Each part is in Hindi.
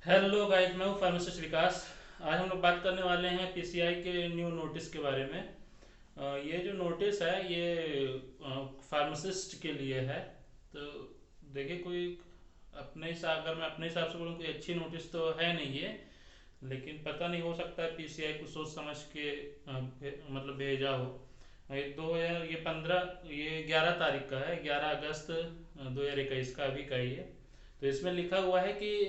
हेलो गाइस, मैं हूँ फार्मासिस्ट विकास। आज हम लोग बात करने वाले हैं पीसीआई के न्यू नोटिस के बारे में। ये जो नोटिस है ये फार्मासिस्ट के लिए है। तो देखिए, कोई अपने हिसाब अगर मैं अपने हिसाब से बोलूँ, कोई अच्छी नोटिस तो है नहीं ये। लेकिन पता नहीं, हो सकता है पीसीआई को सोच समझ के मतलब भेजा हो। ये 2015 ये 11 तारीख का है, 11 अगस्त 2021 का, अभी का ही है। तो इसमें लिखा हुआ है कि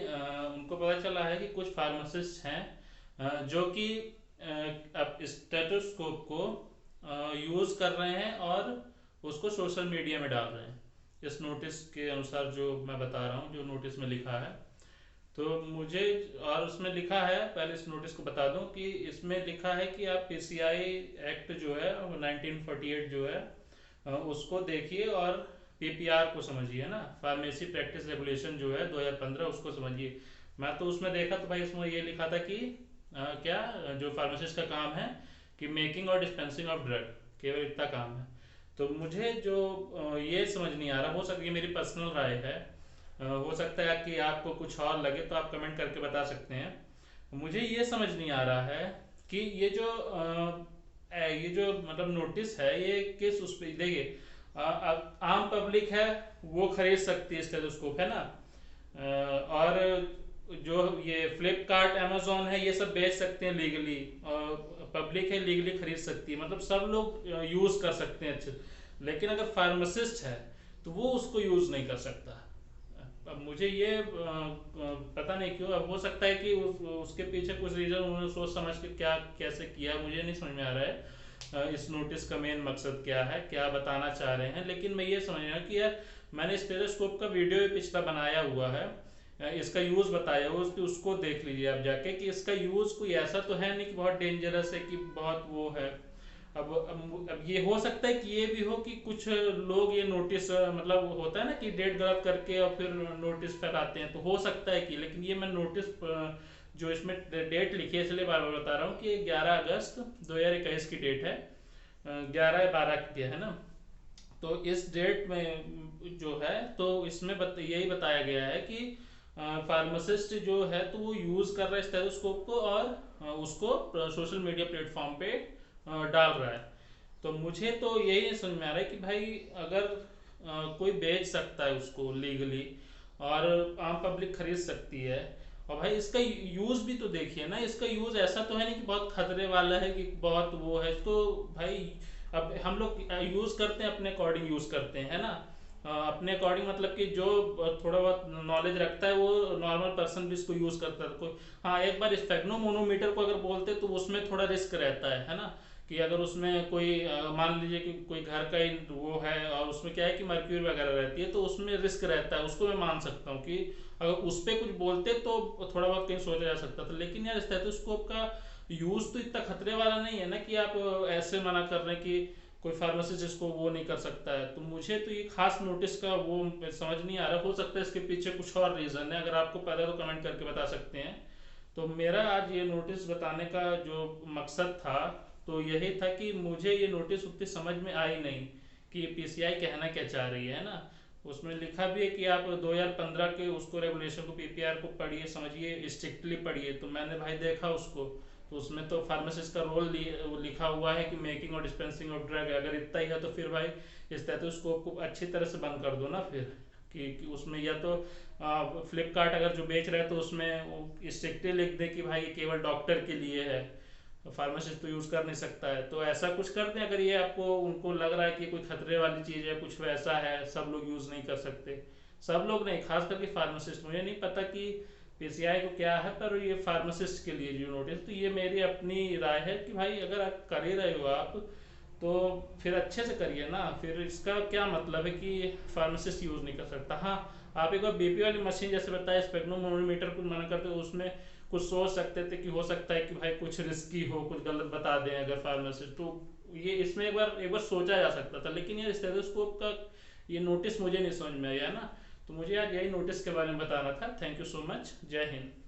उनको पता चला है कि कुछ फार्मासिस्ट हैं जो कि अब स्टेथोस्कोप को यूज़ कर रहे हैं और उसको सोशल मीडिया में डाल रहे हैं। इस नोटिस के अनुसार जो मैं बता रहा हूँ, जो नोटिस में लिखा है। तो मुझे, और उसमें लिखा है, पहले इस नोटिस को बता दूं कि इसमें लिखा है कि आप पीसीआई एक्ट जो है 1948 जो है उसको देखिए, और पीपीआर को समझिए ना, फार्मेसी प्रैक्टिस रेगुलेशन जो है 2015, उसको समझिए। मैं तो उसमें देखा तो भाई इसमें ये लिखा था कि क्या, जो फार्मासिस्ट का काम है कि मेकिंग और डिस्पेंसिंग ऑफ ड्रग, केवल इतना काम है। तो मुझे जो ये समझ नहीं आ रहा, हो सकता है, ये मेरी पर्सनल राय है, हो सकता है कि आपको कुछ और लगे तो आप कमेंट करके बता सकते हैं। मुझे ये समझ नहीं आ रहा है कि ये जो मतलब नोटिस है, ये किस उस पर देखिए। अब आम पब्लिक है, वो खरीद सकती है स्टेथोस्कोप, है ना। और जो ये फ्लिपकार्ट अमेजोन है, ये सब बेच सकते हैं लीगली, और पब्लिक है लीगली खरीद सकती है, मतलब सब लोग यूज़ कर सकते हैं अच्छे। लेकिन अगर फार्मासिस्ट है तो वो उसको यूज़ नहीं कर सकता। अब मुझे ये पता नहीं क्यों, अब हो सकता है कि उसके पीछे कुछ रीज़न उन्होंने सोच समझ के क्या कैसे किया, मुझे नहीं समझ में आ रहा है। इस नोटिस का मेन मकसद क्या है, क्या बताना चाह रहे हैं। लेकिन मैं ये समझ रहा हूँ कि यार, मैंने स्टेथोस्कोप का वीडियो भी पिछला बनाया हुआ है, इसका यूज़ बताया हुआ, उसको देख लीजिए आप जाके, कि इसका यूज़ कोई ऐसा तो है नहीं कि बहुत डेंजरस है, कि बहुत वो है। अब ये हो सकता है कि ये भी हो कि कुछ लोग ये नोटिस, मतलब होता है ना कि डेट गलत करके और फिर नोटिस फैलाते हैं, तो हो सकता है कि, लेकिन ये मैं नोटिस जो इसमें डेट लिखी है, इसलिए बार बार बता रहा हूँ कि 11 अगस्त 2021 की डेट है, 11/12 की है ना। तो इस डेट में जो है, तो इसमें यही बताया गया है कि फार्मासिस्ट जो है तो वो यूज़ कर रहा है स्टेथोस्कोप को, और उसको सोशल मीडिया प्लेटफॉर्म पे डाल रहा है। तो मुझे तो यही नहीं समझ में आ रहा है कि भाई, अगर कोई बेच सकता है उसको लीगली, और आम पब्लिक खरीद सकती है, और भाई इसका यूज़ भी तो देखिए ना, इसका यूज़ ऐसा तो है नहीं कि बहुत खतरे वाला है, कि बहुत वो है इसको। भाई, अब हम लोग यूज़ करते हैं, अपने अकॉर्डिंग यूज़ करते हैं, है ना। अपने अकॉर्डिंग मतलब कि जो थोड़ा बहुत नॉलेज रखता है, वो नॉर्मल पर्सन भी इसको यूज़ करता है, कोई। हाँ, एक बार स्पेग्नोमोनोमीटर को अगर बोलते तो उसमें थोड़ा रिस्क रहता है ना। कि अगर उसमें कोई मान लीजिए कि कोई घर का ही वो है, और उसमें क्या है कि मर्क्यूरी वगैरह रहती है, तो उसमें रिस्क रहता है, उसको मैं मान सकता हूँ कि अगर उस पर कुछ बोलते तो थोड़ा बहुत कहीं सोचा जा सकता था। लेकिन यार, स्टेथोस्कोप का यूज़ तो इतना खतरे वाला नहीं है ना, कि आप ऐसे मना कर रहे हैं कि कोई फार्मासिस्ट इसको वो नहीं कर सकता है। तो मुझे तो ये खास नोटिस का वो समझ नहीं आ रहा, हो सकता है इसके पीछे कुछ और रीज़न है, अगर आपको पता है तो कमेंट करके बता सकते हैं। तो मेरा आज ये नोटिस बताने का जो मकसद था, तो यही था कि मुझे ये नोटिस उतनी समझ में आई नहीं कि पीसीआई कहना क्या चाह रही है ना। उसमें लिखा भी है कि आप 2015 के उसको रेगुलेशन को, पीपीआर को पढ़िए, समझिए, स्ट्रिक्टली पढ़िए। तो मैंने भाई देखा उसको, तो उसमें तो फार्मासिस्ट का रोल लिखा हुआ है कि मेकिंग और डिस्पेंसिंग ऑफ ड्रग है। अगर इतना ही है तो फिर भाई स्टेथोस्कोप को अच्छी तरह से बंद कर दो ना फिर। कि उसमें या तो फ्लिपकार्ट अगर जो बेच रहा है तो उसमें स्ट्रिक्टली लिख दे कि भाई ये केवल डॉक्टर के लिए है, फार्मासिस्ट तो यूज़ कर नहीं सकता है। तो ऐसा कुछ कर दें, अगर ये आपको उनको लग रहा है कि कोई खतरे वाली चीज़ है, कुछ वैसा है, सब लोग यूज़ नहीं कर सकते। सब लोग नहीं, खास करके फार्मासिस्ट। मुझे नहीं पता कि पीसीआई को क्या है, पर ये फार्मासिस्ट के लिए जो नोटिस, तो ये मेरी अपनी राय है कि भाई, अगर आप कर ही रहे हो आप, तो फिर अच्छे से करिए ना। फिर इसका क्या मतलब है कि फार्मासिस्ट यूज़ नहीं कर सकता। हाँ, आप एक बार बीपी वाली मशीन जैसे बताया, स्पेग्नोमोमीटर को मना करते हो, उसमें कुछ सोच सकते थे कि हो सकता है कि भाई कुछ रिस्की हो, कुछ गलत बता दें अगर फार्मासिस्ट, तो ये इसमें एक बार सोचा जा सकता था। लेकिन यार, स्टेथोस्कोप का ये नोटिस मुझे नहीं समझ में आया ना। तो मुझे यार यही नोटिस के बारे में बताना था। Thank you so much. जय हिंद।